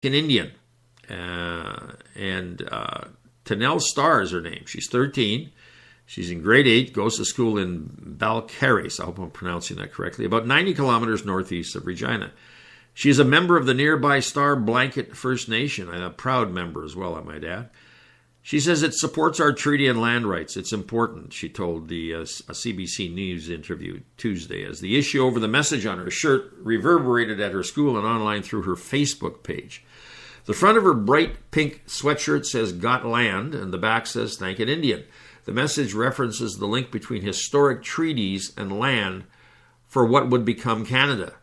an Indian. And Tanel Starr is her name. She's 13. She's in grade 8, goes to school in Balcarres, I hope I'm pronouncing that correctly, about 90 kilometers northeast of Regina. She is a member of the nearby Star Blanket First Nation. I'm a proud member as well, I might add. She says it supports our treaty and land rights. It's important, she told the CBC News interview Tuesday, as the issue over the message on her shirt reverberated at her school and online through her Facebook page. The front of her bright pink sweatshirt says, "Got Land," and the back says, "Thank an Indian." The message references the link between historic treaties and land for what would become Canada.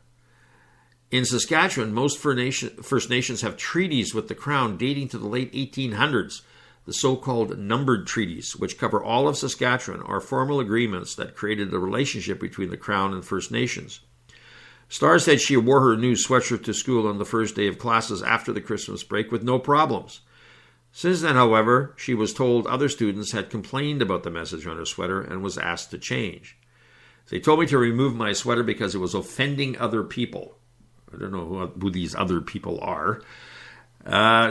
In Saskatchewan, most First Nations have treaties with the Crown dating to the late 1800s. The so-called numbered treaties, which cover all of Saskatchewan, are formal agreements that created a relationship between the Crown and First Nations. Starr said she wore her new sweatshirt to school on the first day of classes after the Christmas break with no problems. Since then, however, she was told other students had complained about the message on her sweater and was asked to change. They told me to remove my sweater because it was offending other people. I don't know who these other people are.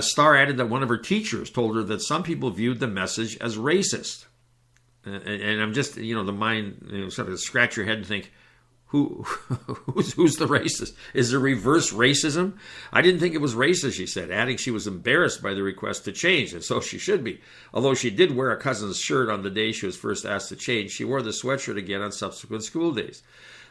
Starr added that one of her teachers told her that some people viewed the message as racist. And I'm just, the mind, sort of scratch your head and think, who's the racist? Is there reverse racism? I didn't think it was racist, she said, adding she was embarrassed by the request to change, and so she should be. Although she did wear a cousin's shirt on the day she was first asked to change, she wore the sweatshirt again on subsequent school days.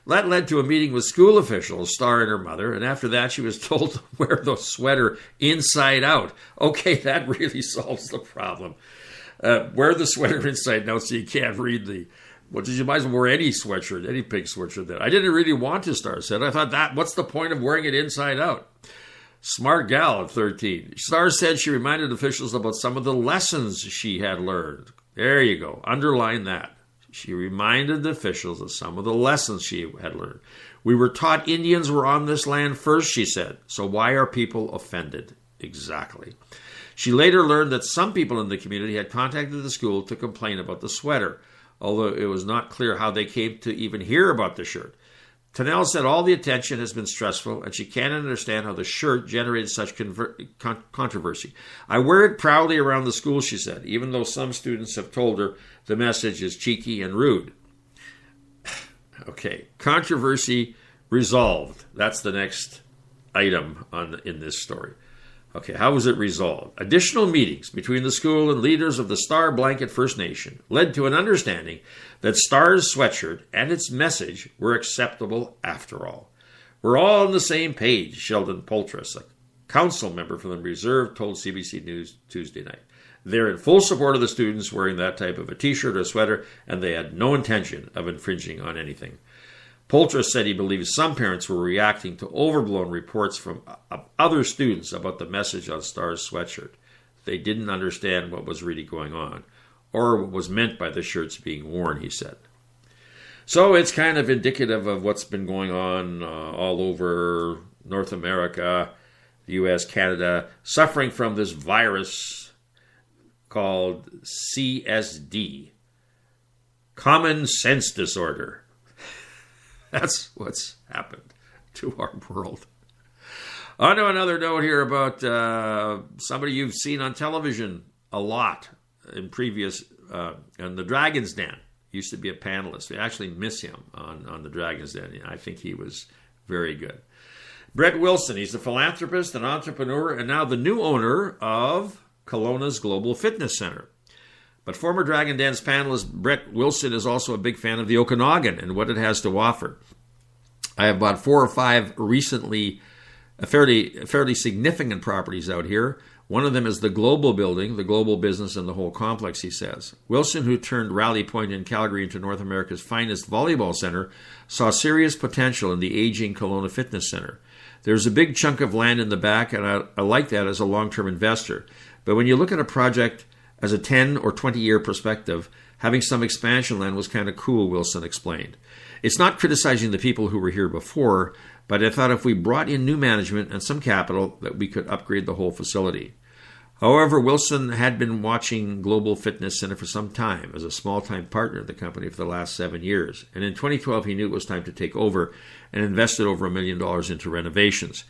That led to a meeting with school officials, Starr and her mother, and after that she was told to wear the sweater inside out. Okay, that really solves the problem. Wear the sweater inside out so you can't read the... Well, you might as well wear any sweatshirt, any pink sweatshirt. That I didn't really want to, Starr said. I thought, what's the point of wearing it inside out? Smart gal at 13. Starr said she reminded officials about some of the lessons she had learned. There you go. Underline that. She reminded the officials of some of the lessons she had learned. We were taught Indians were on this land first, she said. So why are people offended? Exactly. She later learned that some people in the community had contacted the school to complain about the sweater, although it was not clear how they came to even hear about the shirt. Tanel said all the attention has been stressful, and she can't understand how the shirt generated such controversy. I wear it proudly around the school, she said, even though some students have told her the message is cheeky and rude. Okay, controversy resolved. That's the next item in this story. Okay, how was it resolved? Additional meetings between the school and leaders of the Star Blanket First Nation led to an understanding that Star's sweatshirt and its message were acceptable after all. We're all on the same page, Sheldon Poultras, a council member from the Reserve, told CBC News Tuesday night. They're in full support of the students wearing that type of a t-shirt or sweater, and they had no intention of infringing on anything. Poultras said he believes some parents were reacting to overblown reports from other students about the message on Star's sweatshirt. They didn't understand what was really going on, or what was meant by the shirts being worn, he said. So it's kind of indicative of what's been going on all over North America, the U.S., Canada, suffering from this virus called CSD, Common Sense Disorder. That's what's happened to our world. On to another note here about somebody you've seen on television a lot in previous, on the Dragon's Den. Used to be a panelist. We actually miss him on the Dragon's Den. I think he was very good. Brett Wilson, he's a philanthropist, an entrepreneur, and now the new owner of Kelowna's Global Fitness Center. But former Dragon Dance panelist Brett Wilson is also a big fan of the Okanagan and what it has to offer. I have bought 4 or 5 recently fairly significant properties out here. One of them is the Global Building, the global business and the whole complex, he says. Wilson, who turned Rally Point in Calgary into North America's finest volleyball center, saw serious potential in the aging Kelowna Fitness Center. There's a big chunk of land in the back, and I like that as a long-term investor. But when you look at a project as a 10 or 20-year perspective, having some expansion land was kind of cool, Wilson explained. It's not criticizing the people who were here before, but I thought if we brought in new management and some capital, that we could upgrade the whole facility. However, Wilson had been watching Global Fitness Center for some time as a small-time partner of the company for the last 7 years. And in 2012, he knew it was time to take over and invested over $1 million into renovations.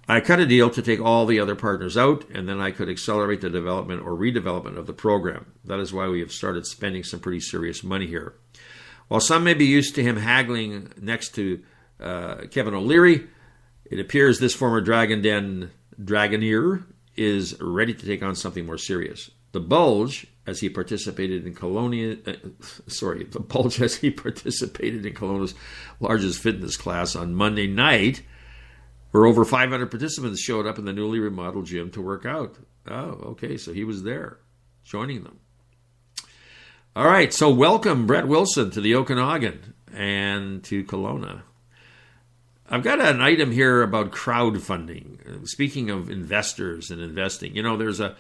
I cut a deal to take all the other partners out, and then I could accelerate the development or redevelopment of the program. That is why we have started spending some pretty serious money here. While some may be used to him haggling next to Kevin O'Leary, it appears this former Dragon Den Dragoneer is ready to take on something more serious. The Bulge, as he participated in Kelowna's largest fitness class on Monday night, where over 500 participants showed up in the newly remodeled gym to work out. Oh, okay, so he was there, joining them. All right, so welcome, Brett Wilson, to the Okanagan and to Kelowna. I've got an item here about crowdfunding. Speaking of investors and investing, there's a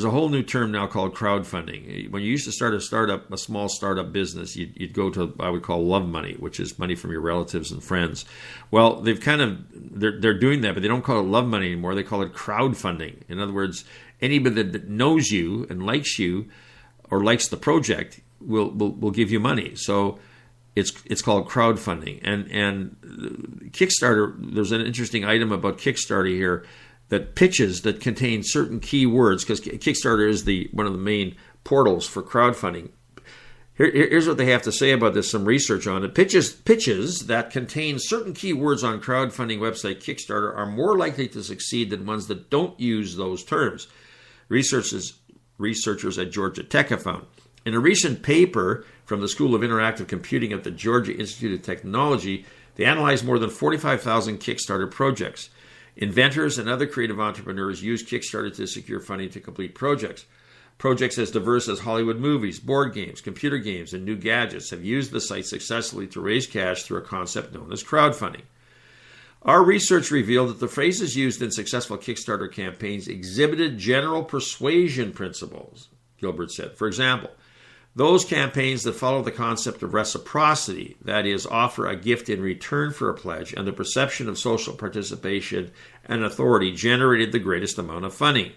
whole new term now called crowdfunding. When you used to start a small startup business, you'd go to what I would call love money, which is money from your relatives and friends. Well, they're doing that, but they don't call it love money anymore. They call it crowdfunding. In other words, anybody that knows you and likes you or likes the project will give you money. So it's called crowdfunding. And Kickstarter, there's an interesting item about Kickstarter here, that pitches that contain certain keywords, because Kickstarter is one of the main portals for crowdfunding. Here's what they have to say about this, some research on it. Pitches that contain certain keywords on crowdfunding website Kickstarter are more likely to succeed than ones that don't use those terms. Researchers at Georgia Tech have found. In a recent paper from the School of Interactive Computing at the Georgia Institute of Technology, they analyzed more than 45,000 Kickstarter projects. Inventors and other creative entrepreneurs use Kickstarter to secure funding to complete projects. Projects as diverse as Hollywood movies, board games, computer games, and new gadgets have used the site successfully to raise cash through a concept known as crowdfunding. Our research revealed that the phrases used in successful Kickstarter campaigns exhibited general persuasion principles, Gilbert said. For example, those campaigns that follow the concept of reciprocity, that is, offer a gift in return for a pledge, and the perception of social participation and authority generated the greatest amount of funding.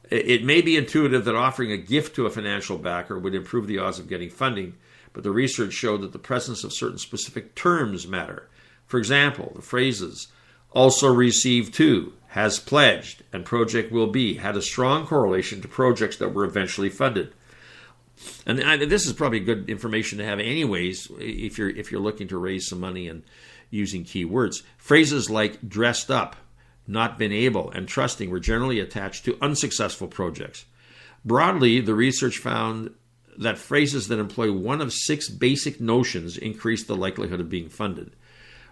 It may be intuitive that offering a gift to a financial backer would improve the odds of getting funding, but the research showed that the presence of certain specific terms matter. For example, the phrases "also received to," "has pledged," and "project will be" had a strong correlation to projects that were eventually funded. And this is probably good information to have anyways if you're looking to raise some money and using keywords. Phrases like "dressed up," "not been able," and "trusting" were generally attached to unsuccessful projects. Broadly, the research found that phrases that employ one of 6 basic notions increase the likelihood of being funded.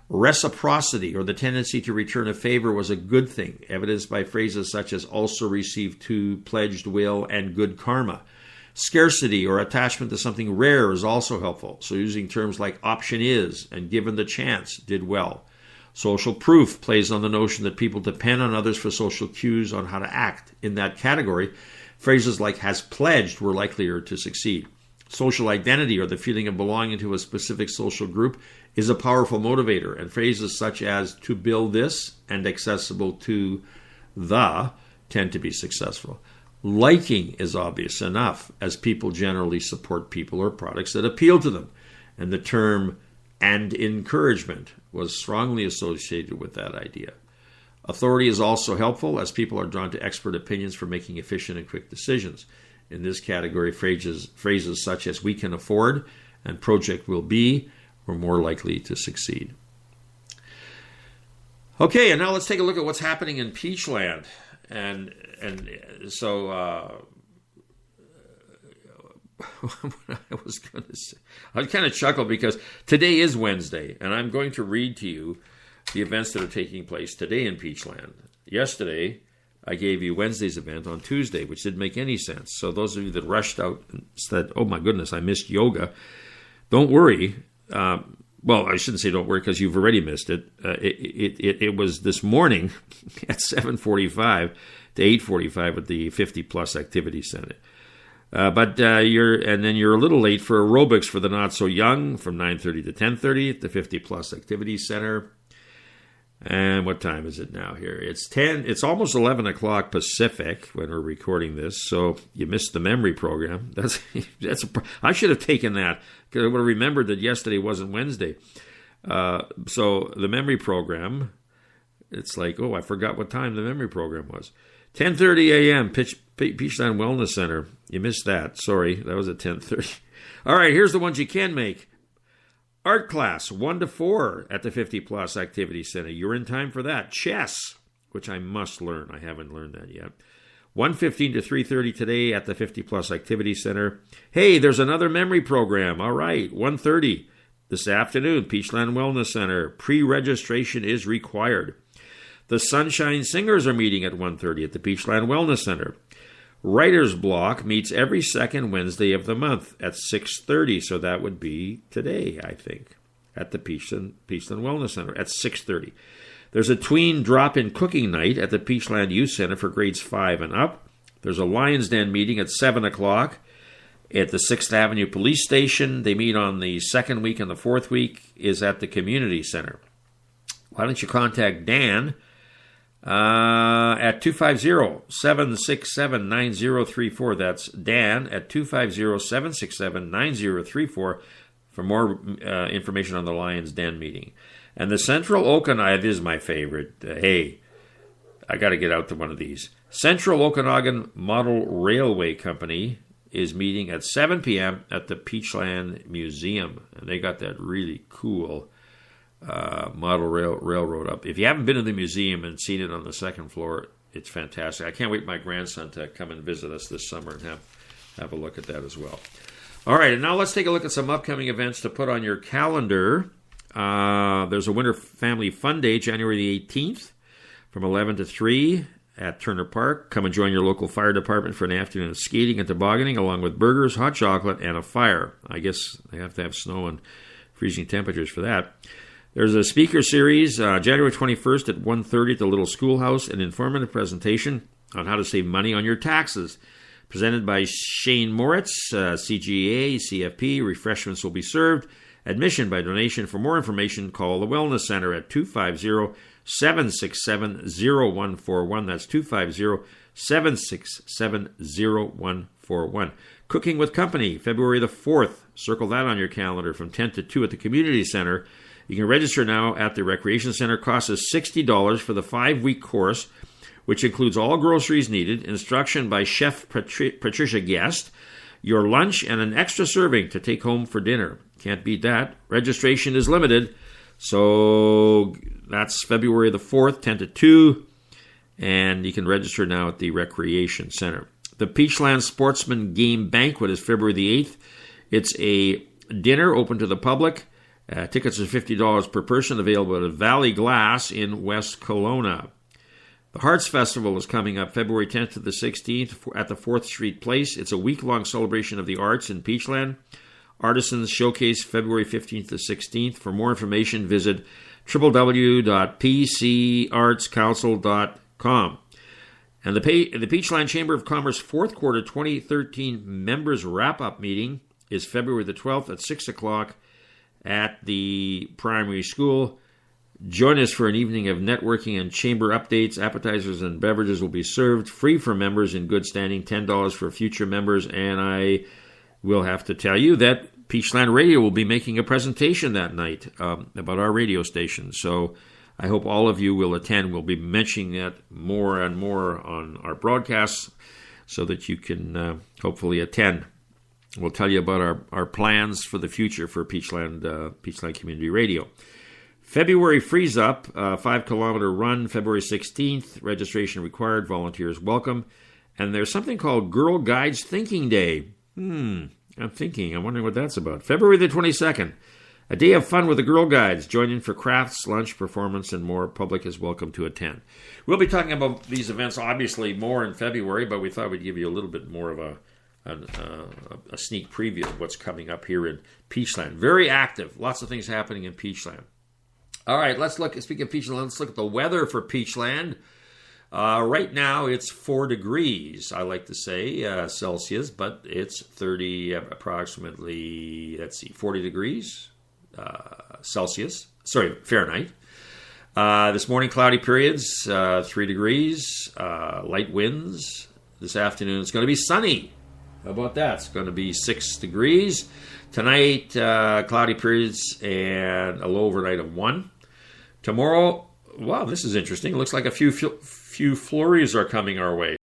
Reciprocity, or the tendency to return a favor, was a good thing, evidenced by phrases such as "also received to," "pledged will," and "good karma." Scarcity, or attachment to something rare, is also helpful, so using terms like "option is" and "given the chance" did well. Social proof plays on the notion that people depend on others for social cues on how to act. In that category, phrases like "has pledged" were likelier to succeed. Social identity, or the feeling of belonging to a specific social group, is a powerful motivator, and phrases such as "to build this" and "accessible to the" tend to be successful. Liking is obvious enough, as people generally support people or products that appeal to them, and the term "and encouragement" was strongly associated with that idea. Authority is also helpful, as people are drawn to expert opinions for making efficient and quick decisions. In this category, phrases such as "we can afford" and "project will be" were more likely to succeed. Okay, and now let's take a look at what's happening in Peachland. And so what I was going to say, I kind of chuckled because today is Wednesday, and I'm going to read to you the events that are taking place today in Peachland. Yesterday, I gave you Wednesday's event on Tuesday, which didn't make any sense. So those of you that rushed out and said, "Oh my goodness, I missed yoga," don't worry. Well, I shouldn't say don't worry, because you've already missed it. It was this morning at 7:45 to 8:45 at the 50 Plus Activity Center. But you're a little late for aerobics for the not so young from 9:30 to 10:30 at the 50 Plus Activity Center. And what time is it now here? It's almost 11 o'clock Pacific when we're recording this, so you missed the memory program. I should have taken that, because I would have remembered that yesterday wasn't Wednesday. So the memory program It's like, oh, I forgot what time the memory program was. 10:30 a.m., Peachland Wellness Center. You missed that. Sorry, that was at 10:30. All right, here's the ones you can make. Art class, 1 to 4 at the 50 Plus Activity Center. You're in time for that. Chess, which I must learn. I haven't learned that yet. 1:15 to 3:30 today at the 50 Plus Activity Center. Hey, there's another memory program. All right, 1:30 this afternoon, Peachland Wellness Center. Pre-registration is required. The Sunshine Singers are meeting at 1:30 at the Peachland Wellness Center. Writer's Block meets every second Wednesday of the month at 6:30, so that would be today, I think, at the Peachland Wellness Center at 6:30. There's a tween drop-in cooking night at the Peachland Youth Center for grades 5 and up. There's a Lions Den meeting at 7 o'clock at the 6th Avenue Police Station. They meet on the second week, and the fourth week is at the Community Center. Why don't you contact Dan at 250-767-9034. That's Dan at 250-767-9034 for more information on the Lions Den meeting. And the Central Okanagan, this is my favorite. Hey, I got to get out to one of these. Central Okanagan Model Railway Company is meeting at 7 p.m. at the Peachland Museum. And they got that really cool model railroad up. If you haven't been to the museum and seen it on the second floor, it's fantastic. I can't wait for my grandson to come and visit us this summer and have a look at that as well. All right, and now let's take a look at some upcoming events to put on your calendar. There's a Winter Family Fun Day, January the 18th, from 11 to 3 at Turner Park. Come and join your local fire department for an afternoon of skating and tobogganing, along with burgers, hot chocolate, and a fire. I guess they have to have snow and freezing temperatures for that. There's a speaker series, January 21st at 1:30 at the Little Schoolhouse, an informative presentation on how to save money on your taxes. Presented by Shane Moritz, CGA, CFP. Refreshments will be served. Admission by donation. For more information, call the Wellness Center at 250-767-0141. That's 250-767-0141. Cooking with Company, February the 4th. Circle that on your calendar from 10 to 2 at the Community Center. You can register now at the Recreation Center. Cost is $60 for the 5-week course, which includes all groceries needed, instruction by Chef Patricia Guest, your lunch, and an extra serving to take home for dinner. Can't beat that. Registration is limited, so that's February the 4th, 10 to 2, and you can register now at the Recreation Center. The Peachland Sportsman Game Banquet is February the 8th. It's a dinner open to the public. Tickets are $50 per person, available at Valley Glass in West Kelowna. The Hearts Festival is coming up February 10th to the 16th at the 4th Street Place. It's a week-long celebration of the arts in Peachland. Artisans Showcase February 15th to 16th. For more information, visit www.pcartscouncil.com. And the Peachland Chamber of Commerce 4th Quarter 2013 Members Wrap-Up Meeting is February the 12th at 6 o'clock at the primary school. Join us for an evening of networking and chamber updates. Appetizers and beverages will be served, free for members in good standing, $10 for future members. And I will have to tell you that Peachland Radio will be making a presentation that night about our radio station. So I hope all of you will attend. We'll be mentioning that more and more on our broadcasts so that you can hopefully attend. We'll tell you about our plans for the future for Peachland Community Radio. February Freeze Up, 5-kilometer run, February 16th. Registration required, volunteers welcome. And there's something called Girl Guides Thinking Day. I'm wondering what that's about. February the 22nd, a day of fun with the Girl Guides. Join in for crafts, lunch, performance, and more. Public is welcome to attend. We'll be talking about these events, obviously, more in February, but we thought we'd give you a little bit more of a sneak preview of what's coming up here in Peachland. Very active. Lots of things happening in Peachland. All right, speaking of Peachland, let's look at the weather for Peachland. Right now, it's 4 degrees, I like to say, Celsius, but it's 30, approximately, 40 degrees Celsius. Sorry, Fahrenheit. This morning, cloudy periods, 3 degrees, light winds. This afternoon, it's going to be sunny. How about that? It's going to be 6 degrees. Tonight, cloudy periods and a low overnight of 1. Tomorrow, wow, this is interesting. It looks like a few flurries are coming our way.